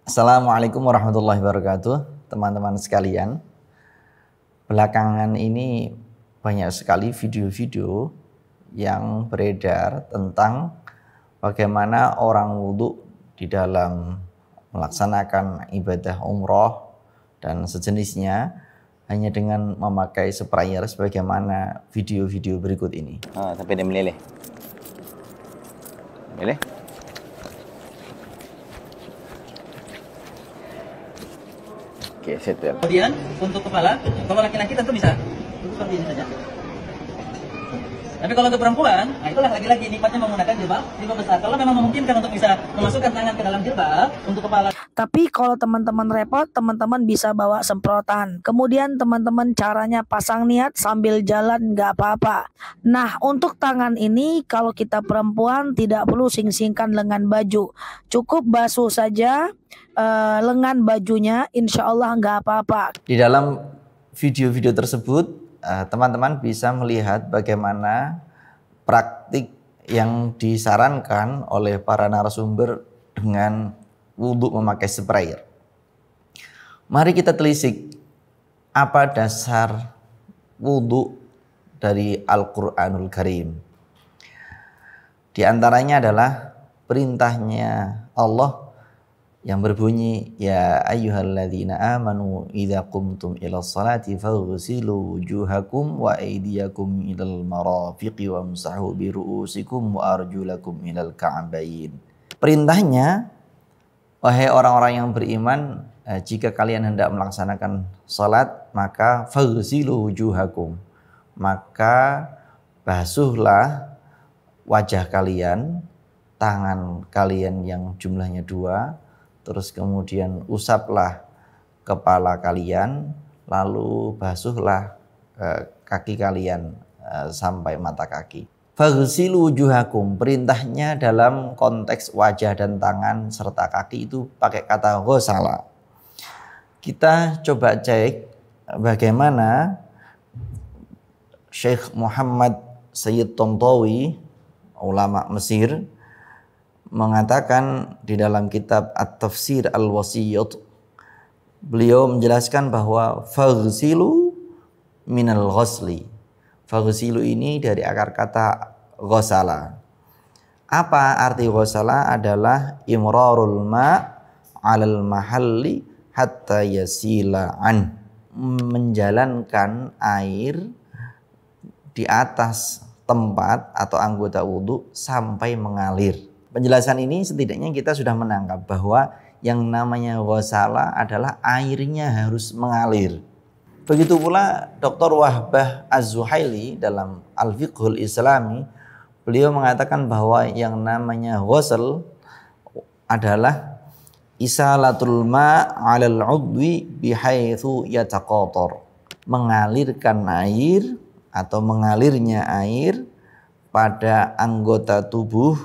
Assalamualaikum warahmatullahi wabarakatuh, teman-teman sekalian. Belakangan ini banyak sekali video-video yang beredar tentang bagaimana orang wudhu di dalam melaksanakan ibadah umroh dan sejenisnya hanya dengan memakai sprayer sebagaimana video-video berikut ini. Tapi dia meleleh. Meleleh. Oke, settle. Kemudian untuk kepala, kalau laki-laki tentu bisa seperti ini saja. Tapi kalau untuk perempuan, nah itulah lagi-lagi nikmatnya menggunakan jilbab besar. Kalau memang memungkinkan untuk bisa memasukkan tangan ke dalam jilbab untuk kepala. Tapi kalau teman-teman repot, teman-teman bisa bawa semprotan. Kemudian teman-teman caranya pasang niat sambil jalan nggak apa-apa. Nah untuk tangan ini kalau kita perempuan tidak perlu sing-singkan lengan baju. Cukup basuh saja lengan bajunya, insya Allah nggak apa-apa. Di dalam video-video tersebut teman-teman bisa melihat bagaimana praktik yang disarankan oleh para narasumber dengan wudhu memakai sprayer. Mari kita telisik apa dasar wudhu dari Al-Quranul Karim. Di antaranya adalah perintahnya Allah yang berbunyi, ya ayyuhalladzina amanu idza qumtum ilas salati faghsilu wujuhakum wa aydiyakum ilal marafiqi wamsahu bi ru'usikum wa arjulakum ilal ka'bayn. Perintahnya, wahai orang-orang yang beriman, jika kalian hendak melaksanakan salat maka faghsilu wujuhakum, maka basuhlah wajah kalian, tangan kalian yang jumlahnya 2, terus kemudian usaplah kepala kalian, lalu basuhlah kaki kalian sampai mata kaki. Faghsilu wujuhakum, perintahnya dalam konteks wajah dan tangan serta kaki itu pakai kata ghasala. Kita coba cek bagaimana Syekh Muhammad Sayyid Tantawi, ulama Mesir, mengatakan di dalam kitab At-Tafsir Al-Wasiyut, beliau menjelaskan bahwa faghsilu minal ghasli. Faghsilu ini dari akar kata ghasala. Apa arti ghasala? Adalah imrarul ma' 'alal mahalli hatta yasila an. Menjalankan air di atas tempat atau anggota wudhu sampai mengalir. Penjelasan ini setidaknya kita sudah menangkap bahwa yang namanya ghasala adalah airnya harus mengalir. Begitu pula Dr. Wahbah Az-Zuhaili dalam Al-Fiqhul Islami, beliau mengatakan bahwa yang namanya ghusl adalah isalatul ma' 'alal 'udwi bihaitsu yataqatar. Mengalirkan air atau mengalirnya air pada anggota tubuh,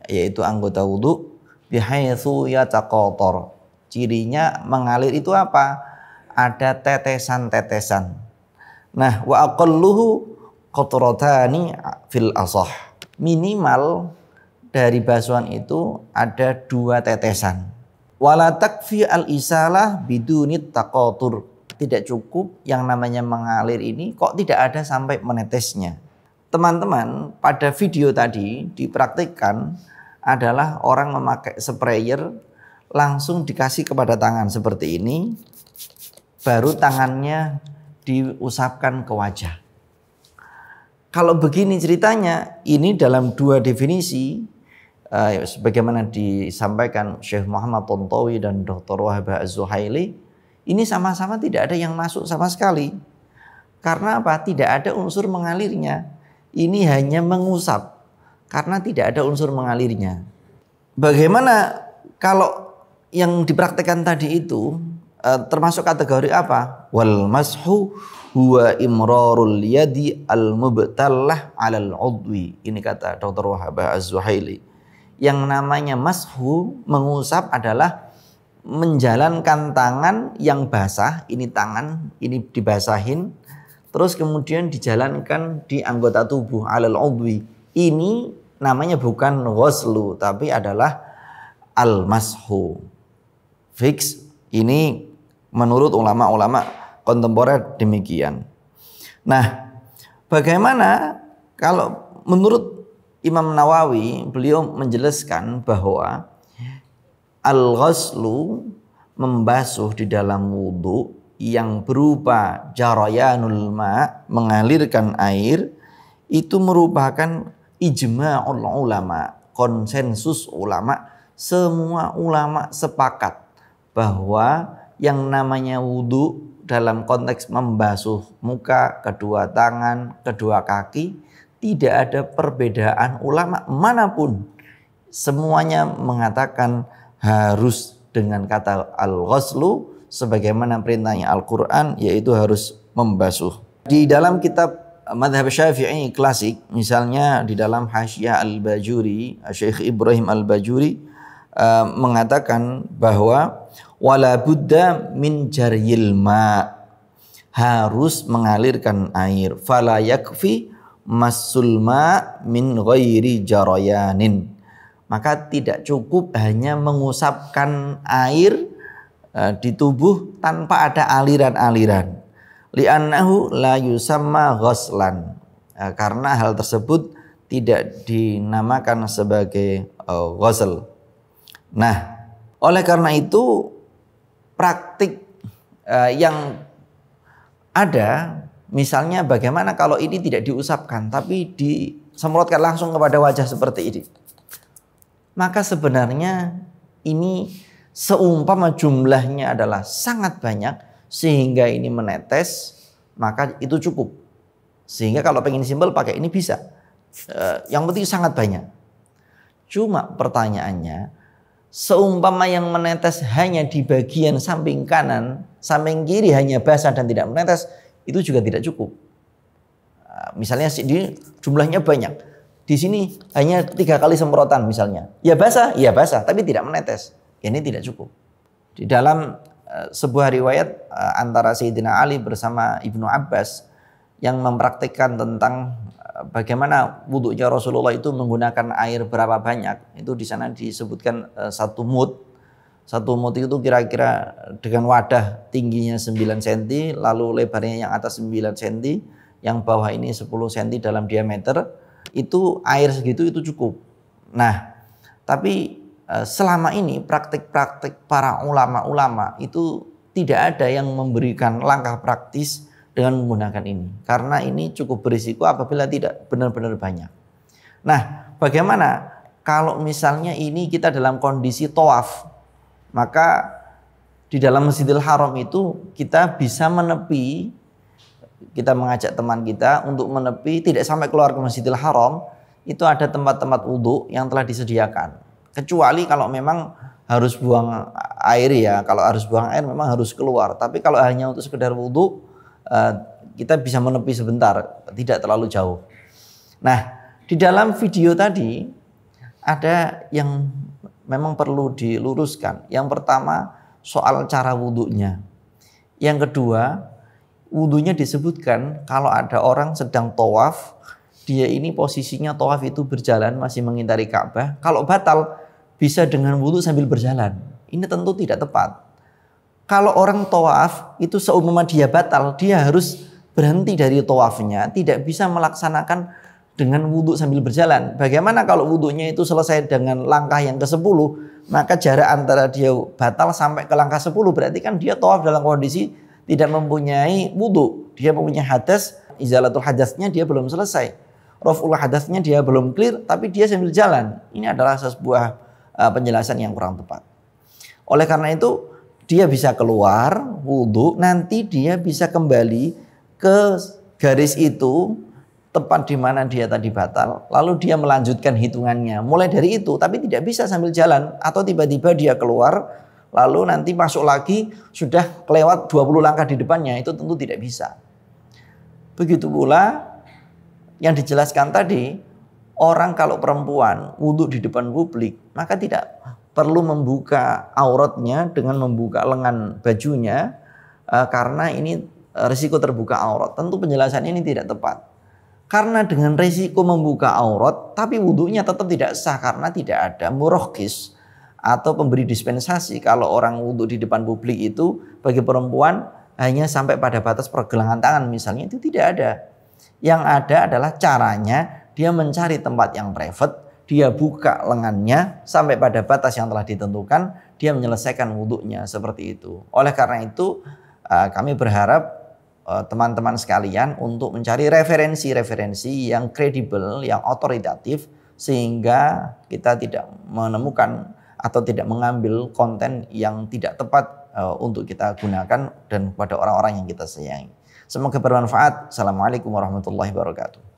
yaitu anggota wudhu, bihaitsu yataqatar. Cirinya mengalir itu apa? Ada tetesan-tetesan. Nah, wa aqalluhu qatratani fil asah. Minimal dari basuhan itu ada 2 tetesan. Wala takfi al-isalah bidunit taqatur. Tidak cukup yang namanya mengalir ini kok tidak ada sampai menetesnya. Teman-teman, pada video tadi dipraktikkan adalah orang memakai sprayer langsung dikasih kepada tangan seperti ini, baru tangannya diusapkan ke wajah. Kalau begini ceritanya, ini dalam 2 definisi sebagaimana disampaikan Syekh Muhammad Tantawi dan Dr. Wahbah Az-Zuhaili, ini sama-sama tidak ada yang masuk sama sekali. Karena apa? Tidak ada unsur mengalirnya. Ini hanya mengusap karena tidak ada unsur mengalirnya. Bagaimana kalau yang dipraktekkan tadi itu termasuk kategori apa? Wal mashu huwa imrarul yadi al mubtallah 'alal 'udwi. Ini kata Dr. Wahbah Az-Zuhaili. Yang namanya mashu, mengusap, adalah menjalankan tangan yang basah, ini tangan, ini dibasahin, terus kemudian dijalankan di anggota tubuh alal udwi. Ini namanya bukan ghuslu tapi adalah al-mashu. Fix ini menurut ulama-ulama kontemporer demikian. Nah, bagaimana kalau menurut Imam Nawawi, beliau menjelaskan bahwa al-ghuslu membasuh di dalam wudhu yang berupa jarayanul ma, mengalirkan air, itu merupakan ijma'ul ulama, konsensus ulama. Semua ulama sepakat bahwa yang namanya wudhu dalam konteks membasuh muka, kedua tangan, kedua kaki, tidak ada perbedaan ulama manapun. Semuanya mengatakan harus dengan kata al-ghuslu sebagaimana perintahnya Al-Quran, yaitu harus membasuh. Di dalam kitab madhab Syafi'i klasik, misalnya di dalam Hasyiah Al-Bajuri, Syekh Ibrahim Al-Bajuri mengatakan bahwa wala budda min jaryil ma, harus mengalirkan air, fala yakfi masul ma min ghairi jarayanin, maka tidak cukup hanya mengusapkan air di tubuh tanpa ada aliran-aliran. Li'annahu la yusamma ghuslan, karena hal tersebut tidak dinamakan sebagai ghusl. Nah, oleh karena itu praktik yang ada, misalnya bagaimana kalau ini tidak diusapkan tapi disemprotkan langsung kepada wajah seperti ini. Maka sebenarnya ini seumpama jumlahnya adalah sangat banyak sehingga ini menetes, maka itu cukup. Sehingga kalau pengen simpel pakai ini bisa. Yang penting sangat banyak. Cuma pertanyaannya, seumpama yang menetes hanya di bagian samping kanan, samping kiri hanya basah dan tidak menetes, itu juga tidak cukup. Misalnya di jumlahnya banyak, di sini hanya 3 kali semprotan misalnya, ya basah, tapi tidak menetes, ini tidak cukup. Di dalam sebuah riwayat antara Sayyidina Ali bersama Ibnu Abbas yang mempraktikkan tentang bagaimana wudhunya Rasulullah itu menggunakan air berapa banyak, itu di sana disebutkan 1 mud. 1 mud itu kira-kira dengan wadah tingginya 9 cm, lalu lebarnya yang atas 9 cm, yang bawah ini 10 cm dalam diameter, itu air segitu itu cukup. Nah, tapi selama ini praktik-praktik para ulama-ulama itu tidak ada yang memberikan langkah praktis dengan menggunakan ini, karena ini cukup berisiko apabila tidak benar-benar banyak. Nah, bagaimana kalau misalnya ini kita dalam kondisi tawaf, maka di dalam Masjidil Haram itu kita bisa menepi, kita mengajak teman kita untuk menepi, tidak sampai keluar ke Masjidil Haram, itu ada tempat-tempat wudhu yang telah disediakan. Kecuali kalau memang harus buang air ya, kalau harus buang air memang harus keluar. Tapi kalau hanya untuk sekedar wudhu, kita bisa menepi sebentar, tidak terlalu jauh. Nah, di dalam video tadi ada yang memang perlu diluruskan. Yang pertama soal cara wudhunya. Yang kedua, wudhunya disebutkan kalau ada orang sedang tawaf, dia ini posisinya tawaf itu berjalan masih mengitari Ka'bah. Kalau batal bisa dengan wudhu sambil berjalan. Ini tentu tidak tepat. Kalau orang tawaf itu seumpama dia batal, dia harus berhenti dari tawafnya, tidak bisa melaksanakan dengan wudhu sambil berjalan. Bagaimana kalau wudhunya itu selesai dengan langkah yang ke-10, maka jarak antara dia batal sampai ke langkah 10, berarti kan dia tawaf dalam kondisi tidak mempunyai wudhu. Dia mempunyai hadas, izalatul hadasnya dia belum selesai. Raf'ul hadasnya dia belum clear, tapi dia sambil jalan. Ini adalah sebuah penjelasan yang kurang tepat. Oleh karena itu, dia bisa keluar wudhu, nanti dia bisa kembali ke garis itu, tempat di mana dia tadi batal, lalu dia melanjutkan hitungannya mulai dari itu, tapi tidak bisa sambil jalan atau tiba-tiba dia keluar lalu nanti masuk lagi sudah kelewat 20 langkah di depannya, itu tentu tidak bisa. Begitu pula yang dijelaskan tadi, orang kalau perempuan wudhu di depan publik maka tidak perlu membuka auratnya dengan membuka lengan bajunya, karena ini risiko terbuka aurat, tentu penjelasan ini tidak tepat. Karena dengan risiko membuka aurat, tapi wudhunya tetap tidak sah karena tidak ada murakhis atau pemberi dispensasi. Kalau orang wudhu di depan publik itu bagi perempuan hanya sampai pada batas pergelangan tangan misalnya, itu tidak ada. Yang ada adalah caranya dia mencari tempat yang private, dia buka lengannya sampai pada batas yang telah ditentukan, dia menyelesaikan wudhunya seperti itu. Oleh karena itu kami berharap teman-teman sekalian untuk mencari referensi-referensi yang kredibel, yang otoritatif, sehingga kita tidak menemukan atau tidak mengambil konten yang tidak tepat untuk kita gunakan dan kepada orang-orang yang kita sayangi. Semoga bermanfaat. Assalamualaikum warahmatullahi wabarakatuh.